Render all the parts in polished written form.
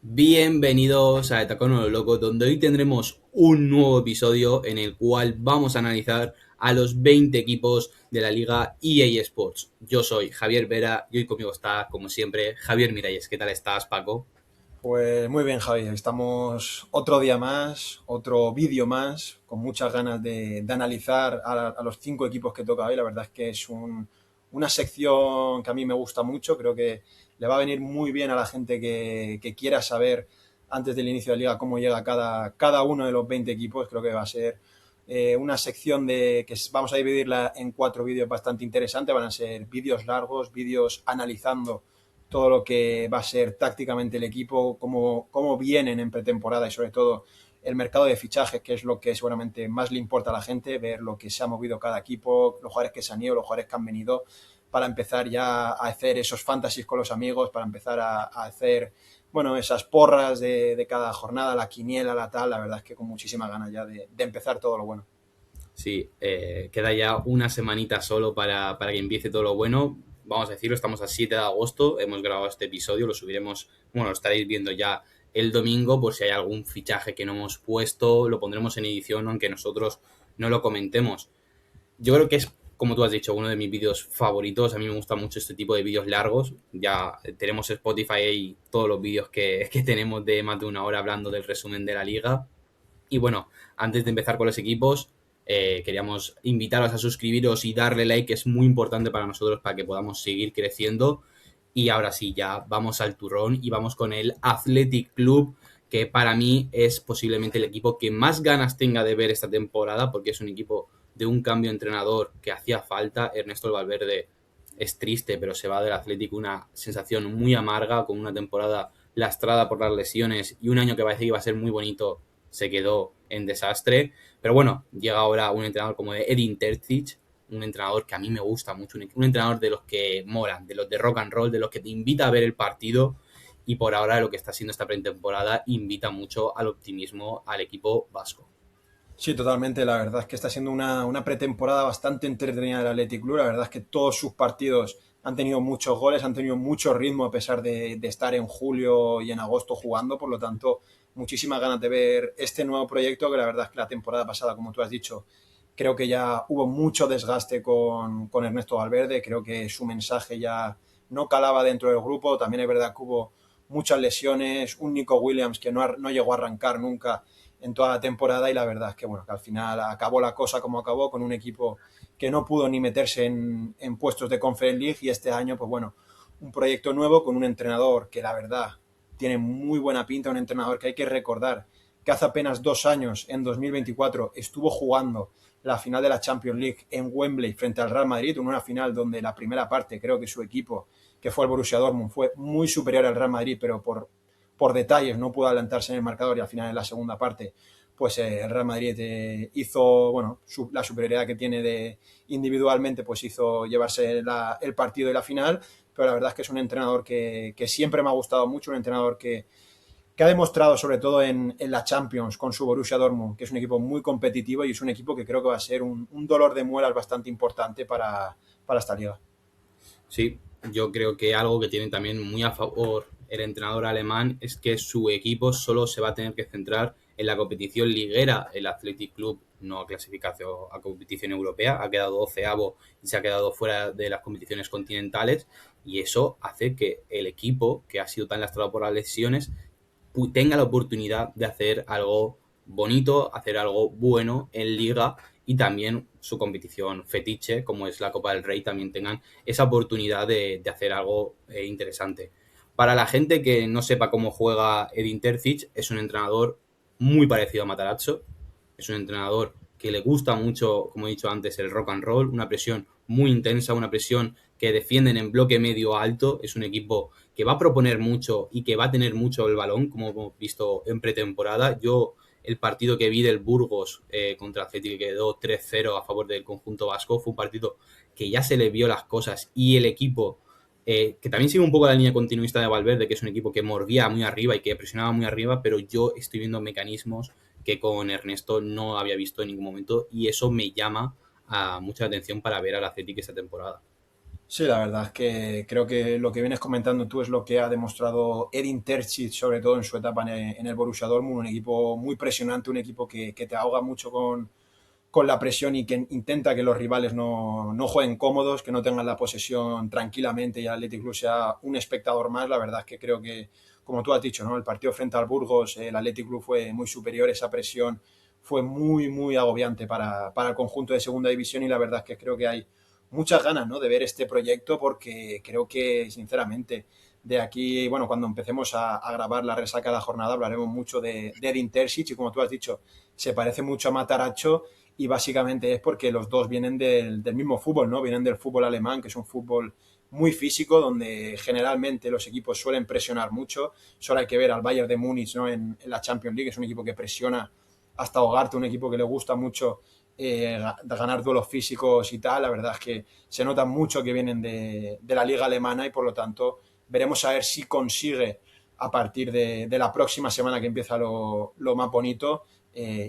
Bienvenidos a Etacón lo Loco, donde hoy tendremos un nuevo episodio en el cual vamos a analizar a los 20 equipos de la liga EA Sports. Yo soy Javier Vera y hoy conmigo está, como siempre, Javier Miralles. ¿Qué tal estás, Paco? Pues muy bien, Javi. Estamos otro día más, otro vídeo más, con muchas ganas de analizar a los 5 equipos que toca hoy. La verdad es que es una sección que a mí me gusta mucho. Creo que le va a venir muy bien a la gente que quiera saber antes del inicio de la liga cómo llega cada uno de los 20 equipos. Creo que va a ser una sección vamos a dividirla en 4 vídeos bastante interesantes. Van a ser vídeos largos, vídeos analizando todo lo que va a ser tácticamente el equipo, cómo vienen en pretemporada y sobre todo el mercado de fichajes, que es lo que seguramente más le importa a la gente, ver lo que se ha movido cada equipo, los jugadores que se han ido, los jugadores que han venido, para empezar ya a hacer esos fantasies con los amigos, para empezar a hacer, bueno, esas porras de cada jornada, la quiniela, la tal. La verdad es que con muchísimas ganas ya de empezar todo lo bueno. Sí, queda ya una semanita solo para que empiece todo lo bueno. Vamos a decirlo, estamos a 7 de agosto, hemos grabado este episodio, lo subiremos, bueno, lo estaréis viendo ya el domingo, por si hay algún fichaje que no hemos puesto, lo pondremos en edición, aunque nosotros no lo comentemos. Yo creo que es, como tú has dicho, uno de mis vídeos favoritos. A mí me gusta mucho este tipo de vídeos largos. Ya tenemos Spotify y todos los vídeos que tenemos de más de una hora hablando del resumen de la liga. Y bueno, antes de empezar con los equipos, queríamos invitaros a suscribiros y darle like, que es muy importante para nosotros para que podamos seguir creciendo. Y ahora sí, ya vamos al turrón y vamos con el Athletic Club, que para mí es posiblemente el equipo que más ganas tenga de ver esta temporada, porque es un equipo de un cambio de entrenador que hacía falta. Ernesto Valverde es triste, pero se va del Athletic una sensación muy amarga, con una temporada lastrada por las lesiones y un año que parece que iba a ser muy bonito se quedó en desastre. Pero bueno, llega ahora un entrenador como Edin Terzic, un entrenador que a mí me gusta mucho, un entrenador de los que molan, de los de rock and roll, de los que te invita a ver el partido, y por ahora lo que está haciendo esta pretemporada invita mucho al optimismo al equipo vasco. Sí, totalmente. La verdad es que está siendo una pretemporada bastante entretenida del Athletic Club. La verdad es que todos sus partidos han tenido muchos goles, han tenido mucho ritmo a pesar de estar en julio y en agosto jugando. Por lo tanto, muchísimas ganas de ver este nuevo proyecto, que la verdad es que la temporada pasada, como tú has dicho, creo que ya hubo mucho desgaste con Ernesto Valverde. Creo que su mensaje ya no calaba dentro del grupo. También es verdad que hubo muchas lesiones, un Nico Williams que no llegó a arrancar nunca en toda la temporada, y la verdad es que, bueno, que al final acabó la cosa como acabó, con un equipo que no pudo ni meterse en puestos de Conference League. Y este año, pues bueno, un proyecto nuevo con un entrenador que la verdad tiene muy buena pinta, un entrenador que hay que recordar que hace apenas 2 años, en 2024, estuvo jugando la final de la Champions League en Wembley frente al Real Madrid, en una final donde la primera parte creo que su equipo, que fue el Borussia Dortmund, fue muy superior al Real Madrid, pero por detalles no pudo adelantarse en el marcador, y al final en la segunda parte pues el Real Madrid hizo, bueno, la superioridad que tiene individualmente, pues hizo llevarse el partido y la final. Pero la verdad es que es un entrenador que siempre me ha gustado mucho, un entrenador que ha demostrado, sobre todo en la Champions con su Borussia Dortmund, que es un equipo muy competitivo y es un equipo que creo que va a ser un dolor de muelas bastante importante para esta liga. Sí, yo creo que algo que tiene también muy a favor el entrenador alemán es que su equipo solo se va a tener que centrar en la competición liguera. El Athletic Club no ha clasificado a competición europea, ha quedado 12º y se ha quedado fuera de las competiciones continentales, y eso hace que el equipo, que ha sido tan lastrado por las lesiones, tenga la oportunidad de hacer algo bonito, hacer algo bueno en liga, y también su competición fetiche, como es la Copa del Rey, también tengan esa oportunidad de hacer algo interesante. Para la gente que no sepa cómo juega Edin Terzic, es un entrenador muy parecido a Matarazzo, es un entrenador que le gusta mucho, como he dicho antes, el rock and roll, una presión muy intensa, una presión que defienden en bloque medio alto. Es un equipo que va a proponer mucho y que va a tener mucho el balón, como hemos visto en pretemporada. Yo, el partido que vi del Burgos contra Atlético, que quedó 3-0 a favor del conjunto vasco, fue un partido que ya se le vio las cosas, y el equipo, que también sigue un poco la línea continuista de Valverde, que es un equipo que mordía muy arriba y que presionaba muy arriba, pero yo estoy viendo mecanismos que con Ernesto no había visto en ningún momento, y eso me llama a mucha atención para ver al Athletic esta temporada. Sí, la verdad es que creo que lo que vienes comentando tú es lo que ha demostrado Edin Terzic, sobre todo en su etapa en el Borussia Dortmund, un equipo muy presionante, un equipo que te ahoga mucho con la presión y que intenta que los rivales no jueguen cómodos, que no tengan la posesión tranquilamente y el Athletic Club sea un espectador más. La verdad es que creo que, como tú has dicho, ¿no? El partido frente al Burgos, el Athletic Club fue muy superior, esa presión fue muy, muy agobiante para el conjunto de segunda división y la verdad es que creo que hay muchas ganas, ¿no? De ver este proyecto porque creo que, sinceramente, de aquí, bueno, cuando empecemos a grabar la resaca de la jornada hablaremos mucho de Edin Terzic y como tú has dicho, se parece mucho a Matarazzo y básicamente es porque los dos vienen del mismo fútbol, ¿no? Vienen del fútbol alemán, que es un fútbol muy físico, donde generalmente los equipos suelen presionar mucho. Solo hay que ver al Bayern de Múnich, ¿no? En la Champions League, es un equipo que presiona hasta ahogarte, un equipo que le gusta mucho ganar duelos físicos y tal. La verdad es que se nota mucho que vienen de la liga alemana y por lo tanto veremos a ver si consigue a partir de la próxima semana que empieza lo más bonito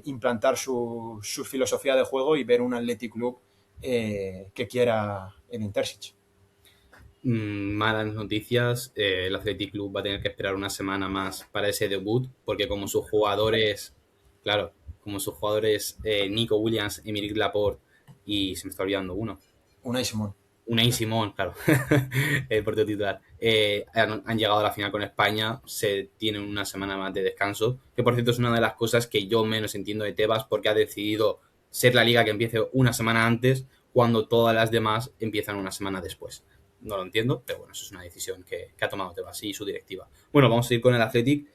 implantar su filosofía de juego y ver un Athletic Club que quiera el Intersic. Malas noticias, el Athletic Club va a tener que esperar una semana más para ese debut, porque como sus jugadores, claro, como sus jugadores Nico Williams, Emerick Laporte y se me está olvidando uno, Unai Simón. Unai Simón, claro, el portero titular, han llegado a la final con España, se tienen una semana más de descanso, que por cierto es una de las cosas que yo menos entiendo de Tebas, porque ha decidido ser la liga que empiece una semana antes, cuando todas las demás empiezan una semana después. No lo entiendo, pero bueno, eso es una decisión que ha tomado Tebas y su directiva. Bueno, vamos a ir con el Athletic.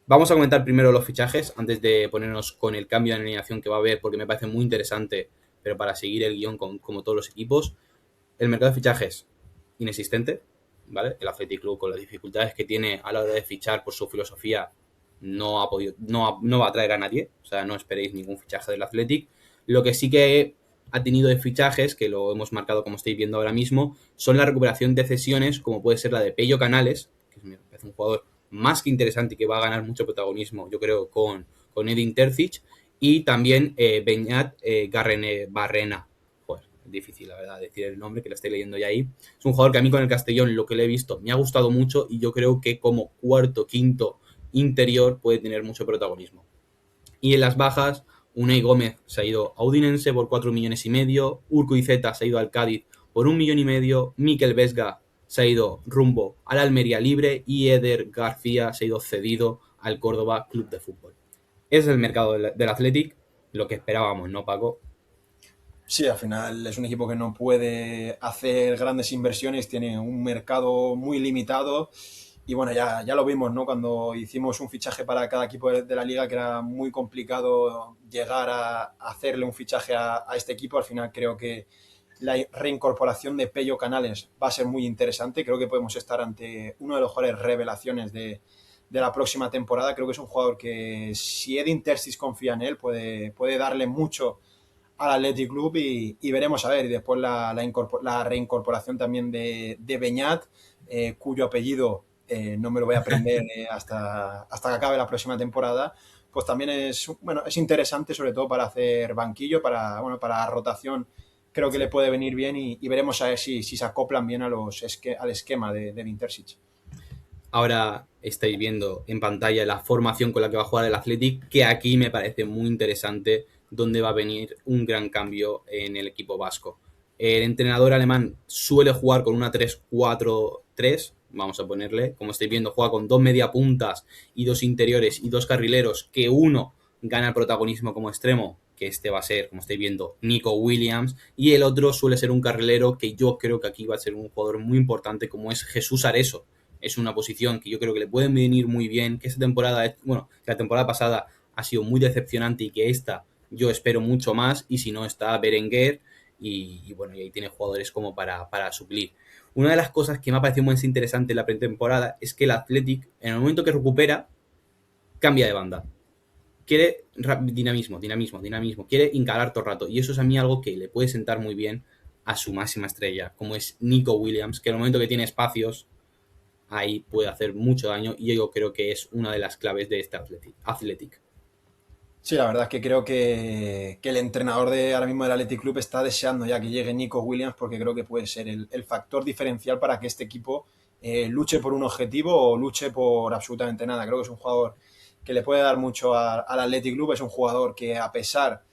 Vamos a comentar primero los fichajes antes de ponernos con el cambio de alineación que va a haber, porque me parece muy interesante, pero para seguir el guión como todos los equipos. El mercado de fichajes, inexistente, ¿vale? El Athletic Club, con las dificultades que tiene a la hora de fichar por su filosofía, no va a traer a nadie. O sea, no esperéis ningún fichaje del Athletic. Lo que sí que ha tenido de fichajes, que lo hemos marcado como estáis viendo ahora mismo, son la recuperación de cesiones, como puede ser la de Pello Canales, que me parece un jugador más que interesante y que va a ganar mucho protagonismo, yo creo, con Edin Terzic, y también Beñat Barrena. Joder, es difícil, la verdad, decir el nombre, que lo estoy leyendo ya ahí. Es un jugador que a mí con el Castellón, lo que le he visto, me ha gustado mucho y yo creo que como cuarto, quinto interior puede tener mucho protagonismo. Y en las bajas, Unai Gómez se ha ido a Udinense por 4 millones y medio, Urco Izeta se ha ido al Cádiz por 1 millón y medio, Mikel Vesga se ha ido rumbo al Almería libre y Eder García se ha ido cedido al Córdoba Club de Fútbol. Ese es el mercado del Athletic, lo que esperábamos, ¿no, Paco? Sí, al final es un equipo que no puede hacer grandes inversiones, tiene un mercado muy limitado y bueno, ya lo vimos, ¿no? Cuando hicimos un fichaje para cada equipo de la liga, que era muy complicado llegar a hacerle un fichaje a este equipo. Al final creo que la reincorporación de Pello Canales va a ser muy interesante. Creo que podemos estar ante una de las mejores revelaciones de la próxima temporada. Creo que es un jugador que, si Edin Terzic confía en él, puede darle mucho al Athletic Club y veremos a ver. Y después la reincorporación también de Beñat, cuyo apellido no me lo voy a aprender hasta que acabe la próxima temporada, pues también es interesante, sobre todo para hacer banquillo, para rotación. Creo que le puede venir bien y veremos a ver si se acoplan bien al esquema de Intersic. Ahora estáis viendo en pantalla la formación con la que va a jugar el Athletic, que aquí me parece muy interesante, donde va a venir un gran cambio en el equipo vasco. El entrenador alemán suele jugar con una 3-4-3, vamos a ponerle, como estáis viendo, juega con dos mediapuntas y dos interiores y dos carrileros, que uno gana el protagonismo como extremo, que este va a ser, como estáis viendo, Nico Williams, y el otro suele ser un carrilero que yo creo que aquí va a ser un jugador muy importante, como es Jesús Areso. Es una posición que yo creo que le puede venir muy bien, que esta temporada, bueno, que la temporada pasada ha sido muy decepcionante y que esta yo espero mucho más, y si no está Berenguer y bueno, y ahí tiene jugadores como para suplir. Una de las cosas que me ha parecido más interesante en la pretemporada es que el Athletic, en el momento que recupera, cambia de banda. Quiere dinamismo, quiere encarar todo el rato, y eso es a mí algo que le puede sentar muy bien a su máxima estrella, como es Nico Williams, que en el momento que tiene espacios ahí puede hacer mucho daño y yo creo que es una de las claves de este Athletic. Sí, la verdad es que creo que el entrenador de ahora mismo del Athletic Club está deseando ya que llegue Nico Williams porque creo que puede ser el factor diferencial para que este equipo luche por un objetivo o luche por absolutamente nada. Creo que es un jugador que le puede dar mucho al Athletic Club, es un jugador que a pesar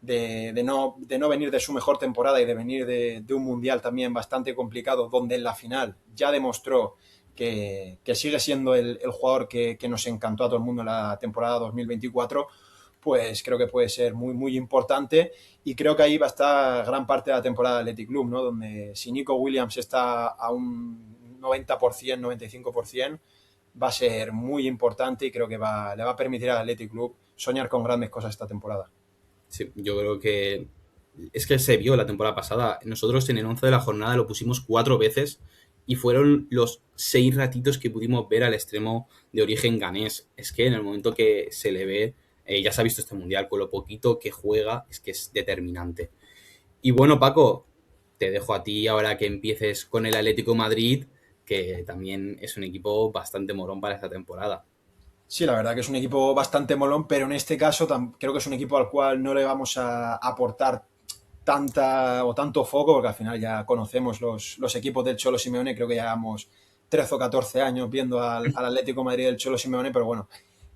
de no venir de su mejor temporada y de venir de un mundial también bastante complicado, donde en la final ya demostró que sigue siendo el jugador que nos encantó a todo el mundo en la temporada 2024, pues creo que puede ser muy, muy importante y creo que ahí va a estar gran parte de la temporada del Athletic Club, ¿no? Donde si Nico Williams está a un 90%, 95%, va a ser muy importante y creo que le va a permitir al Athletic Club soñar con grandes cosas esta temporada. Sí, yo creo que es que se vio la temporada pasada. Nosotros en el 11 de la jornada lo pusimos 4 veces y fueron los 6 ratitos que pudimos ver al extremo de origen ganés. Es que en el momento que se le ve, ya se ha visto este mundial, con lo poquito que juega, es que es determinante. Y bueno, Paco, te dejo a ti ahora que empieces con el Atlético de Madrid, que también es un equipo bastante morón para esta temporada. Sí, la verdad que es un equipo bastante molón, pero en este caso creo que es un equipo al cual no le vamos a aportar tanta o tanto foco, porque al final ya conocemos los equipos del Cholo Simeone, creo que llevamos 13 o 14 años viendo al Atlético de Madrid del Cholo Simeone, pero bueno,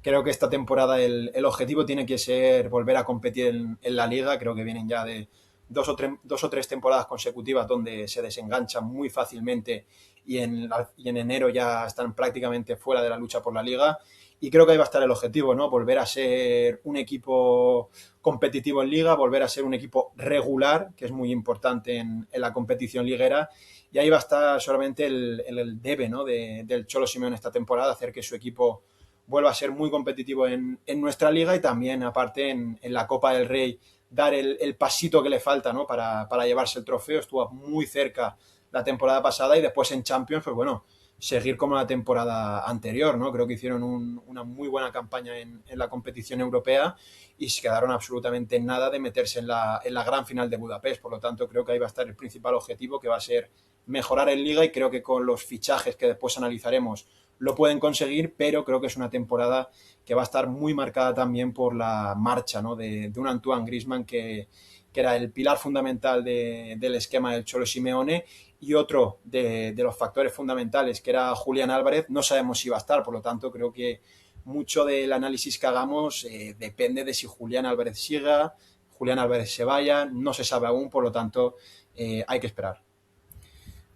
creo que esta temporada el objetivo tiene que ser volver a competir en la liga, creo que vienen ya de dos o tres temporadas consecutivas donde se desenganchan muy fácilmente y en enero ya están prácticamente fuera de la lucha por la liga. Y creo que ahí va a estar el objetivo, ¿no? Volver a ser un equipo competitivo en liga, volver a ser un equipo regular, que es muy importante en la competición liguera. Y ahí va a estar solamente el debe, ¿no? Del Cholo Simeone esta temporada, hacer que su equipo vuelva a ser muy competitivo en nuestra liga y también, aparte, en la Copa del Rey, dar el pasito que le falta, ¿no? Para llevarse el trofeo. Estuvo muy cerca la temporada pasada y después en Champions, pues bueno, seguir como la temporada anterior, ¿no? Creo que hicieron una muy buena campaña en la competición europea y se quedaron absolutamente en nada de meterse en la gran final de Budapest. Por lo tanto, creo que ahí va a estar el principal objetivo, que va a ser mejorar en liga y creo que con los fichajes que después analizaremos lo pueden conseguir, pero creo que es una temporada que va a estar muy marcada también por la marcha, ¿no? de un Antoine Griezmann que era el pilar fundamental del esquema del Cholo Simeone y otro de los factores fundamentales, que era Julián Álvarez, no sabemos si va a estar, por lo tanto creo que mucho del análisis que hagamos depende de si Julián Álvarez siga, Julián Álvarez se vaya, no se sabe aún, por lo tanto hay que esperar.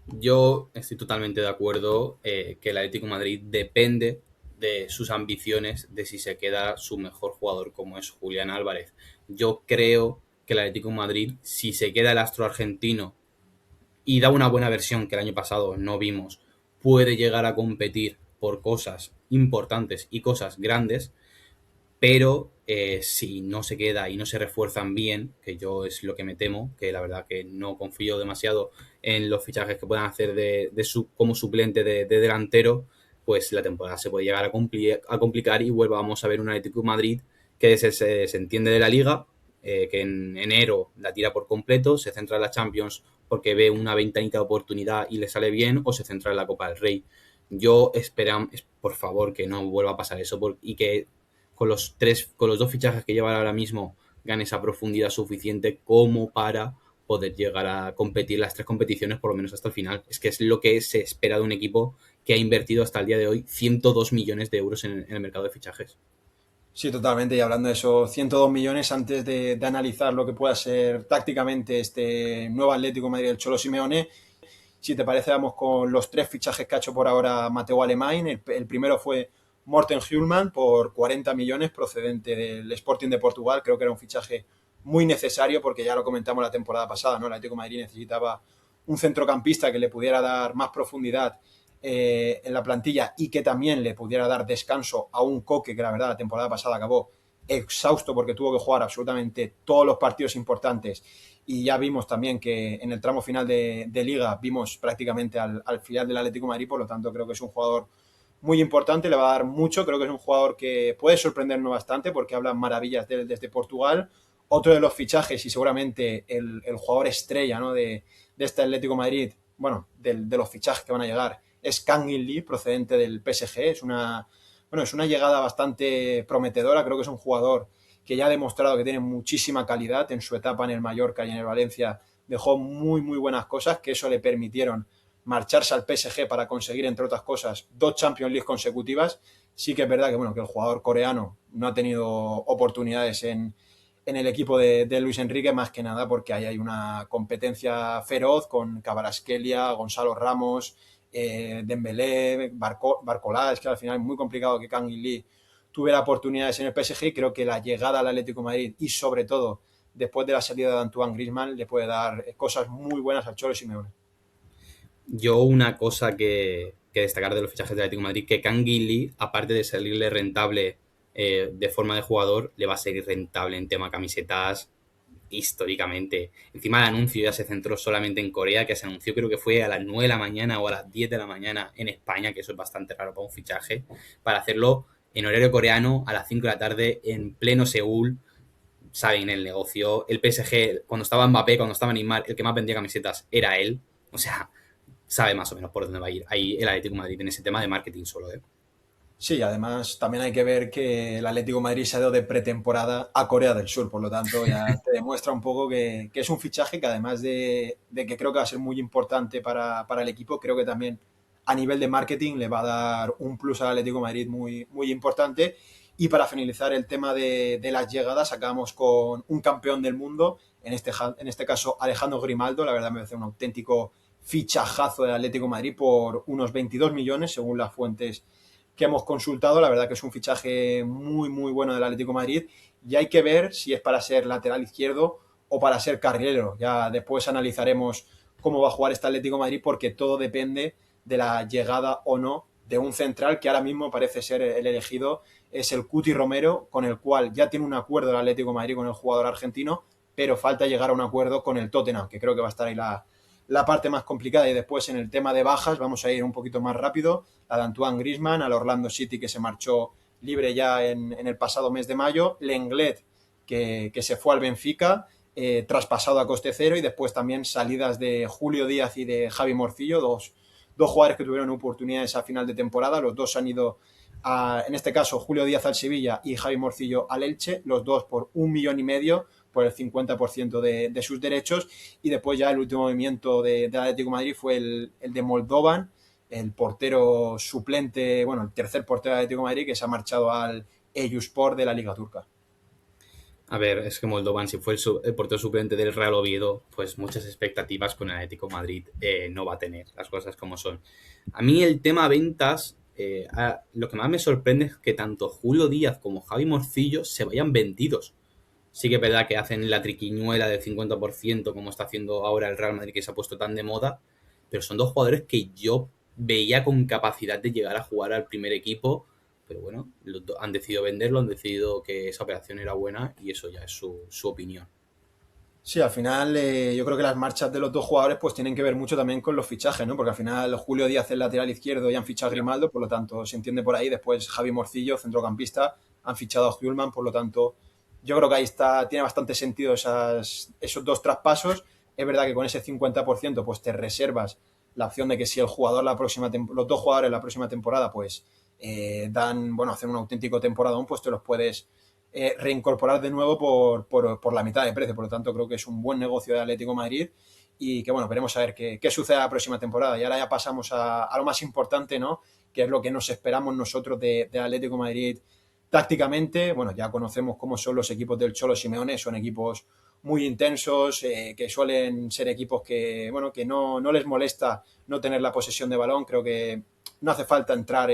Yo estoy totalmente de acuerdo que el Atlético de Madrid depende de sus ambiciones, de si se queda su mejor jugador como es Julián Álvarez. Yo creo que el Atlético de Madrid, si se queda el astro argentino y da una buena versión que el año pasado no vimos, puede llegar a competir por cosas importantes y cosas grandes, pero si no se queda y no se refuerzan bien, que yo es lo que me temo, que la verdad que no confío demasiado en los fichajes que puedan hacer como suplente de delantero, pues la temporada se puede llegar a complicar y vuelvamos a ver un Atlético de Madrid que se desentiende de la liga, que en enero la tira por completo, se centra en la Champions porque ve una ventanita de oportunidad y le sale bien, o se centra en la Copa del Rey. Yo espero, por favor, que no vuelva a pasar eso y que con los dos fichajes que llevan ahora mismo, gane esa profundidad suficiente como para poder llegar a competir las 3 competiciones por lo menos hasta el final. Es que es lo que se espera de un equipo que ha invertido hasta el día de hoy 102 millones de euros en el mercado de fichajes. Sí, totalmente. Y hablando de esos 102 millones, antes de analizar lo que pueda ser tácticamente este nuevo Atlético de Madrid del Cholo Simeone, si te parece, vamos con los tres fichajes que ha hecho por ahora Mateo Alemán. El primero fue Morten Hjulman por 40 millones procedente del Sporting de Portugal. Creo que era un fichaje muy necesario porque ya lo comentamos la temporada pasada, ¿no? El Atlético de Madrid necesitaba un centrocampista que le pudiera dar más profundidad en la plantilla y que también le pudiera dar descanso a un Coque que la verdad la temporada pasada acabó exhausto porque tuvo que jugar absolutamente todos los partidos importantes y ya vimos también que en el tramo final de liga vimos prácticamente al filial del Atlético de Madrid, por lo tanto creo que es un jugador muy importante, le va a dar mucho, creo que es un jugador que puede sorprendernos bastante porque hablan maravillas de él desde Portugal. Otro de los fichajes y seguramente el jugador estrella, ¿no? de este Atlético de Madrid, bueno, de los fichajes que van a llegar, es Kangin Lee, procedente del PSG, es una llegada bastante prometedora, creo que es un jugador que ya ha demostrado que tiene muchísima calidad en su etapa en el Mallorca y en el Valencia, dejó muy, muy buenas cosas, que eso le permitieron marcharse al PSG para conseguir, entre otras cosas, 2 Champions League consecutivas. Sí que es verdad que, bueno, que el jugador coreano no ha tenido oportunidades en el equipo de Luis Enrique, más que nada porque ahí hay una competencia feroz con Kvaratskhelia, Gonzalo Ramos, Dembélé, Barcolá. Es que al final es muy complicado que Kang In Lee tuviera oportunidades en el PSG. Creo que la llegada al Atlético de Madrid y sobre todo después de la salida de Antoine Griezmann le puede dar cosas muy buenas al Cholo Simeone. Yo una cosa que destacar de los fichajes del Atlético de Madrid, que Kang Lee, aparte de salirle rentable de forma de jugador, le va a seguir rentable en tema camisetas históricamente. Encima el anuncio ya se centró solamente en Corea, que se anunció creo que fue a las 9 de la mañana o a las 10 de la mañana en España, que eso es bastante raro para un fichaje, para hacerlo en horario coreano a las 5 de la tarde en pleno Seúl. Saben el negocio. El PSG, cuando estaba Mbappé, cuando estaba Neymar, el que más vendía camisetas era él. O sea, sabe más o menos por dónde va a ir ahí el Atlético de Madrid en ese tema de marketing solo, ¿eh? Sí, además también hay que ver que el Atlético de Madrid se ha ido de pretemporada a Corea del Sur, por lo tanto ya te demuestra un poco que es un fichaje que además de que creo que va a ser muy importante para el equipo, creo que también a nivel de marketing le va a dar un plus al Atlético de Madrid muy, muy importante. Y para finalizar el tema de las llegadas, acabamos con un campeón del mundo, en este caso Alejandro Grimaldo. La verdad me parece un auténtico fichajazo del Atlético de Madrid por unos 22 millones según las fuentes que hemos consultado. La verdad que es un fichaje muy, muy bueno del Atlético de Madrid y hay que ver si es para ser lateral izquierdo o para ser carrilero. Ya después analizaremos cómo va a jugar este Atlético de Madrid porque todo depende de la llegada o no de un central que ahora mismo parece ser el elegido, es el Cuti Romero, con el cual ya tiene un acuerdo el Atlético de Madrid con el jugador argentino, pero falta llegar a un acuerdo con el Tottenham, que creo que va a estar ahí la parte más complicada. Y después en el tema de bajas vamos a ir un poquito más rápido. La de Antoine Griezmann al Orlando City, que se marchó libre ya en el pasado mes de mayo. Lenglet, que se fue al Benfica, traspasado a coste cero. Y después también salidas de Julio Díaz y de Javi Morcillo, dos jugadores que tuvieron oportunidades a final de temporada. Los dos han ido en este caso Julio Díaz al Sevilla y Javi Morcillo al Elche, los dos por 1,5 millones, por el 50% de sus derechos. Y después ya el último movimiento del Atlético de Madrid fue el de Moldovan, el portero suplente, bueno, el tercer portero del Atlético de Madrid, que se ha marchado al Eyüpspor de la Liga Turca. A ver, es que Moldovan, si fue el portero suplente del Real Oviedo, pues muchas expectativas con el Atlético de Madrid no va a tener, las cosas como son. A mí el tema ventas, lo que más me sorprende es que tanto Julio Díaz como Javi Morcillo se vayan vendidos. Sí que es verdad que hacen la triquiñuela del 50%, como está haciendo ahora el Real Madrid, que se ha puesto tan de moda, pero son dos jugadores que yo veía con capacidad de llegar a jugar al primer equipo, pero bueno, han decidido venderlo, han decidido que esa operación era buena y eso ya es su opinión. Sí, al final yo creo que las marchas de los dos jugadores pues tienen que ver mucho también con los fichajes, ¿no? Porque al final Julio Díaz es lateral izquierdo y han fichado a Grimaldo, por lo tanto se entiende por ahí. Después Javi Morcillo, centrocampista, han fichado a Hjulman, por lo tanto yo creo que ahí está, tiene bastante sentido esos dos traspasos. Es verdad que con ese 50% pues te reservas la opción de que si el jugador los dos jugadores la próxima temporada pues hacen un auténtico temporadón, pues te los puedes reincorporar de nuevo por la mitad de precio. Por lo tanto, creo que es un buen negocio de Atlético de Madrid y que, bueno, veremos a ver qué sucede la próxima temporada. Y ahora ya pasamos a lo más importante, ¿no? Que es lo que nos esperamos nosotros de Atlético de Madrid tácticamente. Bueno, ya conocemos cómo son los equipos del Cholo Simeone, son equipos muy intensos, que suelen ser equipos que, bueno, que no les molesta no tener la posesión de balón. Creo que no hace falta entrar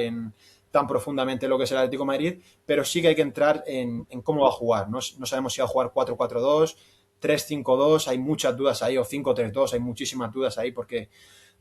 tan profundamente lo que es el Atlético de Madrid, pero sí que hay que entrar en cómo va a jugar. No sabemos si va a jugar 4-4-2, 3-5-2, hay muchas dudas ahí, o 5-3-2, hay muchísimas dudas ahí, porque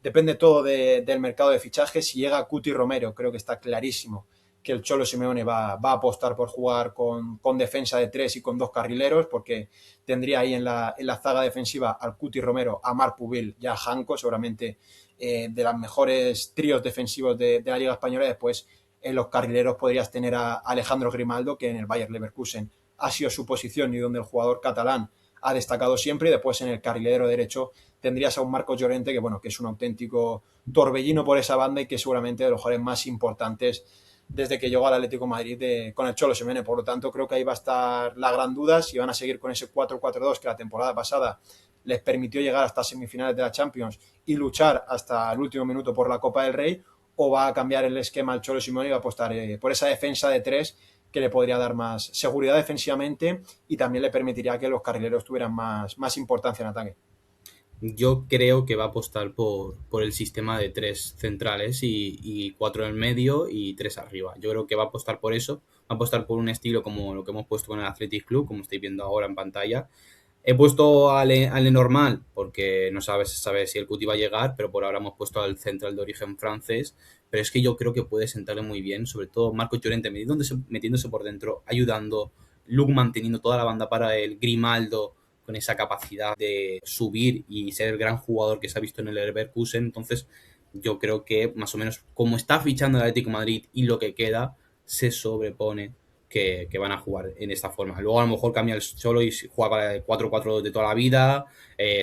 depende todo del mercado de fichajes. Si llega Cuti Romero, creo que está clarísimo que el Cholo Simeone va a apostar por jugar con defensa de tres y con dos carrileros, porque tendría ahí en la zaga defensiva al Cuti Romero, a Marc Pubil y a Janko, seguramente de los mejores tríos defensivos de la Liga Española. Después en los carrileros podrías tener a Alejandro Grimaldo, que en el Bayer Leverkusen ha sido su posición y donde el jugador catalán ha destacado siempre. Y después en el carrilero derecho tendrías a un Marcos Llorente, que bueno, que es un auténtico torbellino por esa banda y que seguramente de los jugadores más importantes desde que llegó al Atlético de Madrid con el Cholo Simeone. Por lo tanto, creo que ahí va a estar la gran duda si van a seguir con ese 4-4-2 que la temporada pasada les permitió llegar hasta semifinales de la Champions y luchar hasta el último minuto por la Copa del Rey, o va a cambiar el esquema al Cholo Simeone y va a apostar por esa defensa de tres que le podría dar más seguridad defensivamente y también le permitiría que los carrileros tuvieran más importancia en ataque. Yo creo que va a apostar por el sistema de tres centrales y cuatro en el medio y tres arriba. Yo creo que va a apostar por eso. Va a apostar por un estilo como lo que hemos puesto con el Athletic Club, como estáis viendo ahora en pantalla. He puesto al normal porque no sabe si el Cuti va a llegar, pero por ahora hemos puesto al central de origen francés. Pero es que yo creo que puede sentarle muy bien, sobre todo Marco Llorente metiéndose por dentro, ayudando, Luke manteniendo toda la banda para él, Grimaldo con esa capacidad de subir y ser el gran jugador que se ha visto en el Leverkusen. Entonces, yo creo que más o menos como está fichando el Atlético de Madrid y lo que queda, se sobrepone que van a jugar en esta forma. Luego a lo mejor cambia el solo y juega para el 4-4 de toda la vida,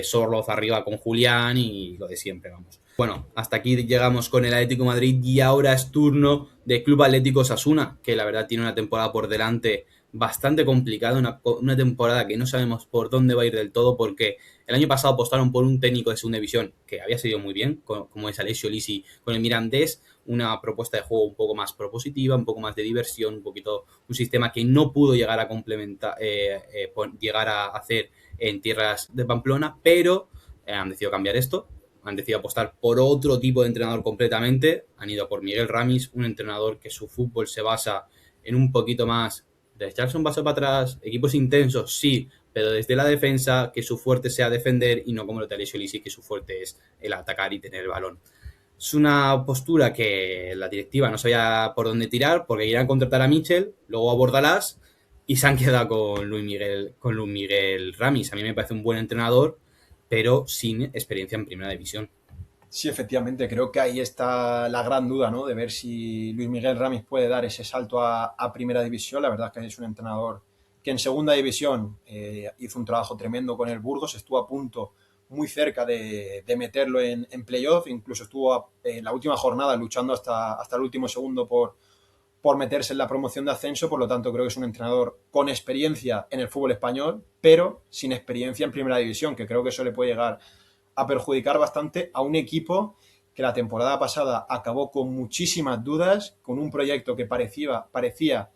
Sorloz arriba con Julián y lo de siempre, vamos. Bueno, hasta aquí llegamos con el Atlético de Madrid y ahora es turno de Club Atlético Osasuna, que la verdad tiene una temporada por delante bastante complicada, una temporada que no sabemos por dónde va a ir del todo, porque el año pasado apostaron por un técnico de segunda división que había salido muy bien, como es Alessio Lisi con el Mirandés, una propuesta de juego un poco más propositiva, un poco más de diversión, un sistema que no pudo llegar a complementar, llegar a hacer en tierras de Pamplona, pero han decidido cambiar esto, han decidido apostar por otro tipo de entrenador completamente, han ido por Miguel Ramis, un entrenador que su fútbol se basa en un poquito más de echarse un paso para atrás, equipos intensos, sí, pero desde la defensa, que su fuerte sea defender y no como lo de Alessio Lisi, que su fuerte es el atacar y tener el balón. Es una postura que la directiva no sabía por dónde tirar porque querían contratar a Mitchell, luego a Bordalás y se han quedado con Luis Miguel Ramis. A mí me parece un buen entrenador, pero sin experiencia en primera división. Sí, efectivamente, creo que ahí está la gran duda, ¿no? De ver si Luis Miguel Ramis puede dar ese salto a primera división. La verdad es que es un entrenador que en segunda división hizo un trabajo tremendo con el Burgos, estuvo a punto, muy cerca de meterlo en playoff, incluso estuvo en la última jornada luchando hasta el último segundo por meterse en la promoción de ascenso. Por lo tanto, creo que es un entrenador con experiencia en el fútbol español, pero sin experiencia en primera división, que creo que eso le puede llegar a perjudicar bastante a un equipo que la temporada pasada acabó con muchísimas dudas, con un proyecto que parecía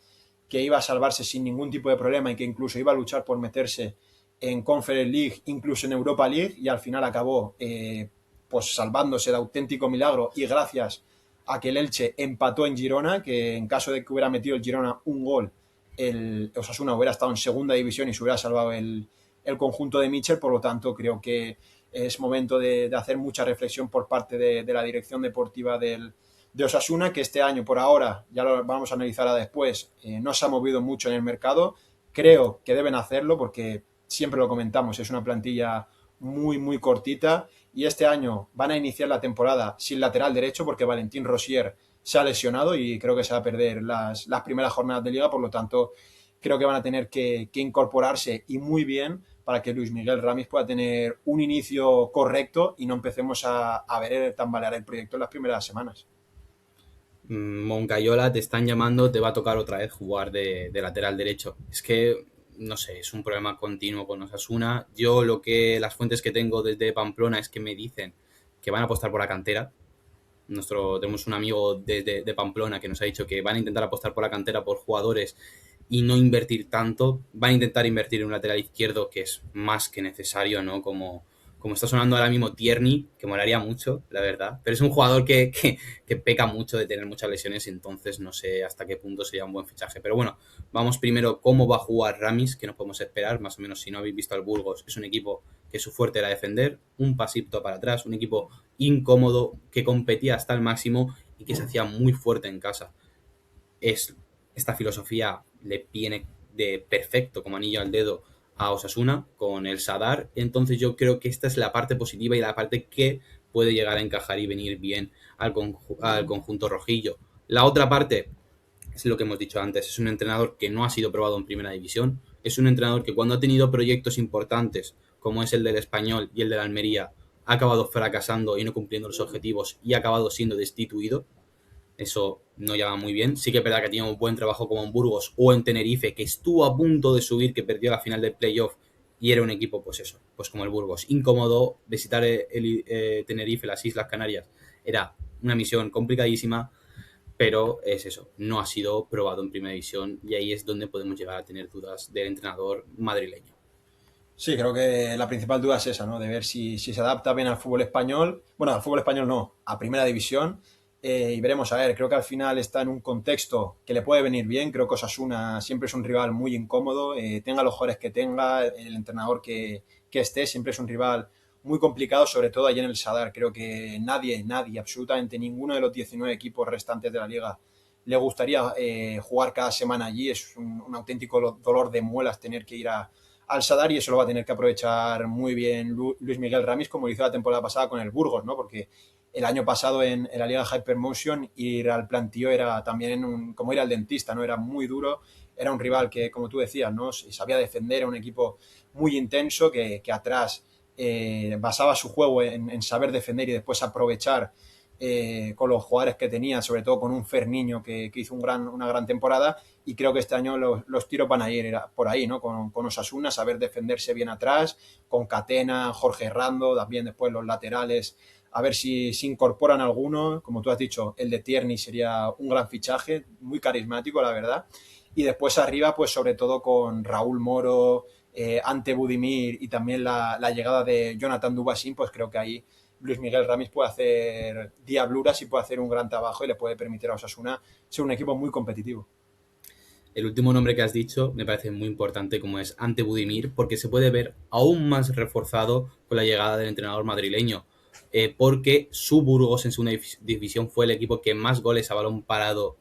que iba a salvarse sin ningún tipo de problema y que incluso iba a luchar por meterse en Conference League, incluso en Europa League, y al final acabó pues salvándose de auténtico milagro y gracias a que el Elche empató en Girona, que en caso de que hubiera metido el Girona un gol, el Osasuna hubiera estado en segunda división y se hubiera salvado el conjunto de Mitchell. Por lo tanto, creo que es momento de hacer mucha reflexión por parte de la dirección deportiva de Osasuna, que este año, por ahora, ya lo vamos a analizar a después, no se ha movido mucho en el mercado. Creo que deben hacerlo porque, siempre lo comentamos, es una plantilla muy, muy cortita y este año van a iniciar la temporada sin lateral derecho porque Valentín Rosier se ha lesionado y creo que se va a perder las primeras jornadas de liga. Por lo tanto, creo que van a tener que incorporarse y muy bien para que Luis Miguel Ramis pueda tener un inicio correcto y no empecemos a ver tambalear el proyecto en las primeras semanas. Moncayola, te están llamando, te va a tocar otra vez jugar de lateral derecho. Es que, no sé, es un problema continuo con Osasuna. Yo las fuentes que tengo desde Pamplona es que me dicen que van a apostar por la cantera. Tenemos un amigo de Pamplona que nos ha dicho que van a intentar apostar por la cantera por jugadores y no invertir tanto. Van a intentar invertir en un lateral izquierdo que es más que necesario, ¿no? Como está sonando ahora mismo Tierney, que molaría mucho, la verdad. Pero es un jugador que peca mucho de tener muchas lesiones, entonces no sé hasta qué punto sería un buen fichaje. Pero bueno, vamos primero cómo va a jugar Ramis, que nos podemos esperar, más o menos si no habéis visto al Burgos. Es un equipo que su fuerte era defender, un pasito para atrás, un equipo incómodo, que competía hasta el máximo y que se hacía muy fuerte en casa. Esta filosofía le viene de perfecto como anillo al dedo a Osasuna con el Sadar. Entonces yo creo que esta es la parte positiva y la parte que puede llegar a encajar y venir bien al conjunto rojillo. La otra parte es lo que hemos dicho antes, es un entrenador que no ha sido probado en primera división, es un entrenador que cuando ha tenido proyectos importantes como es el del Español y el de la Almería ha acabado fracasando y no cumpliendo los objetivos y ha acabado siendo destituido. Eso no llama muy bien. Sí que es verdad que tiene un buen trabajo como en Burgos o en Tenerife, que estuvo a punto de subir, que perdió la final del playoff y era un equipo, pues eso, pues como el Burgos. Incómodo, visitar Tenerife, las Islas Canarias, era una misión complicadísima, pero es eso, no ha sido probado en primera división y ahí es donde podemos llegar a tener dudas del entrenador madrileño. Sí, creo que la principal duda es esa, ¿no? De ver si se adapta bien al fútbol español. Bueno, al fútbol español no, a primera división. Y veremos, a ver, creo que al final está en un contexto que le puede venir bien. Creo que Osasuna siempre es un rival muy incómodo. Tenga los jugadores que tenga, el entrenador que esté, siempre es un rival muy complicado, sobre todo allí en el Sadar. Creo que nadie, absolutamente ninguno de los 19 equipos restantes de la liga le gustaría jugar cada semana allí. Es un auténtico dolor de muelas tener que ir al Sadar y eso lo va a tener que aprovechar muy bien Luis Miguel Ramis como lo hizo la temporada pasada con el Burgos, ¿no? Porque el año pasado en la Liga Hypermotion ir al plantío era también como ir al dentista, ¿no? Era muy duro, era un rival que, como tú decías, ¿no? Sabía defender, era un equipo muy intenso que atrás basaba su juego en saber defender y después aprovechar con los jugadores que tenía, sobre todo con un Ferniño que hizo una gran temporada y creo que este año los tiros van a ir por ahí, ¿no? Con Osasuna, saber defenderse bien atrás, con Catena, Jorge Rando, también después los laterales, a ver si incorporan alguno, como tú has dicho, el de Tierney sería un gran fichaje, muy carismático, la verdad, y después arriba, pues sobre todo con Raúl Moro, Ante Budimir y también la llegada de Jonathan Dubasín, pues creo que ahí Luis Miguel Ramis puede hacer diabluras y puede hacer un gran trabajo y le puede permitir a Osasuna ser un equipo muy competitivo. El último nombre que has dicho me parece muy importante, como es Ante Budimir, porque se puede ver aún más reforzado con la llegada del entrenador madrileño. Porque su Burgos en segunda división fue el equipo que más goles a balón parado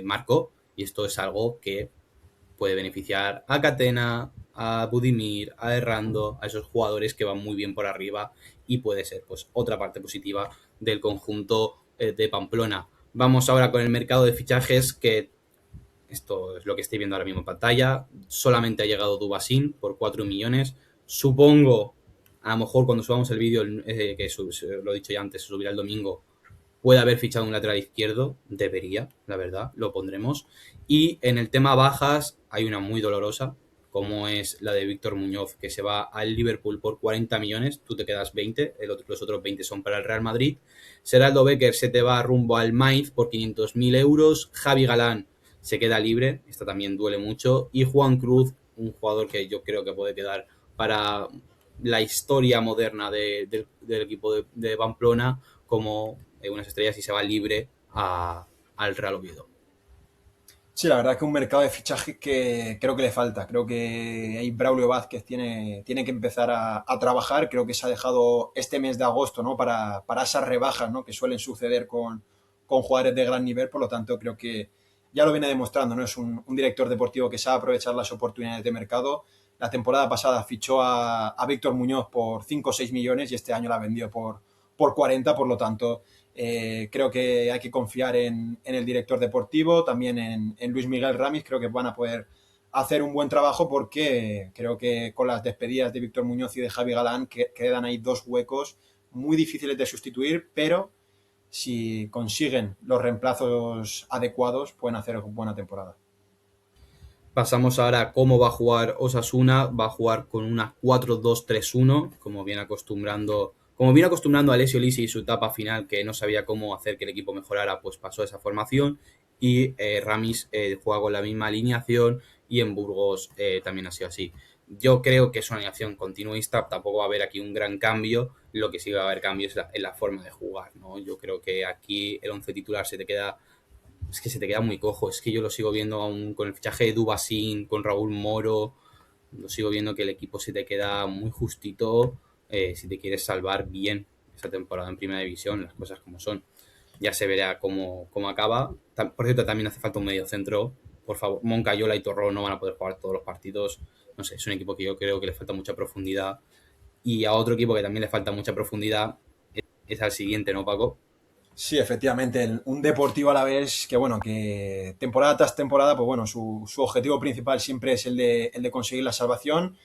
marcó, y esto es algo que puede beneficiar a Catena, a Budimir, a Errando, a esos jugadores que van muy bien por arriba y puede ser pues otra parte positiva del conjunto de Pamplona. Vamos ahora con el mercado de fichajes, que esto es lo que estoy viendo ahora mismo en pantalla. Solamente ha llegado Dubasín por 4 millones. Supongo, a lo mejor cuando subamos el vídeo, lo he dicho ya antes, se subirá el domingo, puede haber fichado un lateral izquierdo. Debería, la verdad, lo pondremos. Y en el tema bajas hay una muy dolorosa, como es la de Víctor Muñoz, que se va al Liverpool por 40 millones, tú te quedas 20, los otros 20 son para el Real Madrid. Seraldo Becker se te va rumbo al Mainz por 500.000 euros. Javi Galán se queda libre, esta también duele mucho. Y Juan Cruz, un jugador que yo creo que puede quedar para la historia moderna del equipo de Pamplona como unas estrellas y se va libre al Real Oviedo. Sí, la verdad es que un mercado de fichajes que creo que le falta. Creo que ahí Braulio Vázquez tiene que empezar a trabajar. Creo que se ha dejado este mes de agosto, ¿no? Para esas rebajas, ¿no? Que suelen suceder con jugadores de gran nivel. Por lo tanto, creo que ya lo viene demostrando, ¿no? Es un director deportivo que sabe aprovechar las oportunidades de mercado. La temporada pasada fichó a Víctor Muñoz por 5 o 6 millones y este año la vendió por 40. Por lo tanto, creo que hay que confiar en el director deportivo, también en Luis Miguel Ramis. Creo que van a poder hacer un buen trabajo porque creo que con las despedidas de Víctor Muñoz y de Javi Galán quedan ahí dos huecos muy difíciles de sustituir, pero si consiguen los reemplazos adecuados pueden hacer buena temporada. Pasamos ahora a cómo va a jugar Osasuna. Va a jugar con una 4-2-3-1, como viene acostumbrando a Alessio Lisi y su etapa final, que no sabía cómo hacer que el equipo mejorara, pues pasó esa formación. Y Ramis juega con la misma alineación y en Burgos también ha sido así. Yo creo que es una alineación continuista, tampoco va a haber aquí un gran cambio. Lo que sí va a haber cambio es en la forma de jugar, ¿no? Yo creo que aquí el 11 titular se te queda muy cojo. Es que yo lo sigo viendo aún con el fichaje de Dubasín, con Raúl Moro. Lo sigo viendo que el equipo se te queda muy justito si te quieres salvar bien esta temporada en Primera División, las cosas como son. Ya se verá cómo acaba. Por cierto, también hace falta un medio centro. Por favor, Moncayola y Torró no van a poder jugar todos los partidos. No sé, es un equipo que yo creo que le falta mucha profundidad. Y a otro equipo que también le falta mucha profundidad es al siguiente, ¿no, Paco? Sí, efectivamente, un Deportivo a la vez que, bueno, que temporada tras temporada, pues bueno, su objetivo principal siempre es el de conseguir la salvación.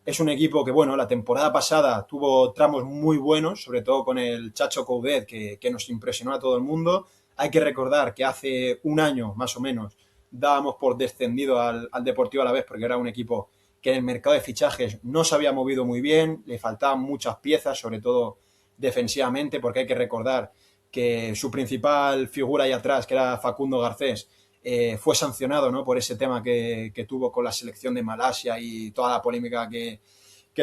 Es un equipo que, bueno, la temporada pasada tuvo tramos muy buenos, sobre todo con el Chacho Coudet, que nos impresionó a todo el mundo. Hay que recordar que hace un año, más o menos, dábamos por descendido al Deportivo Alavés porque era un equipo que en el mercado de fichajes no se había movido muy bien, le faltaban muchas piezas, sobre todo defensivamente, porque hay que recordar que su principal figura ahí atrás, que era Facundo Garcés, fue sancionado, ¿no?, por ese tema que tuvo con la selección de Malasia y toda la polémica que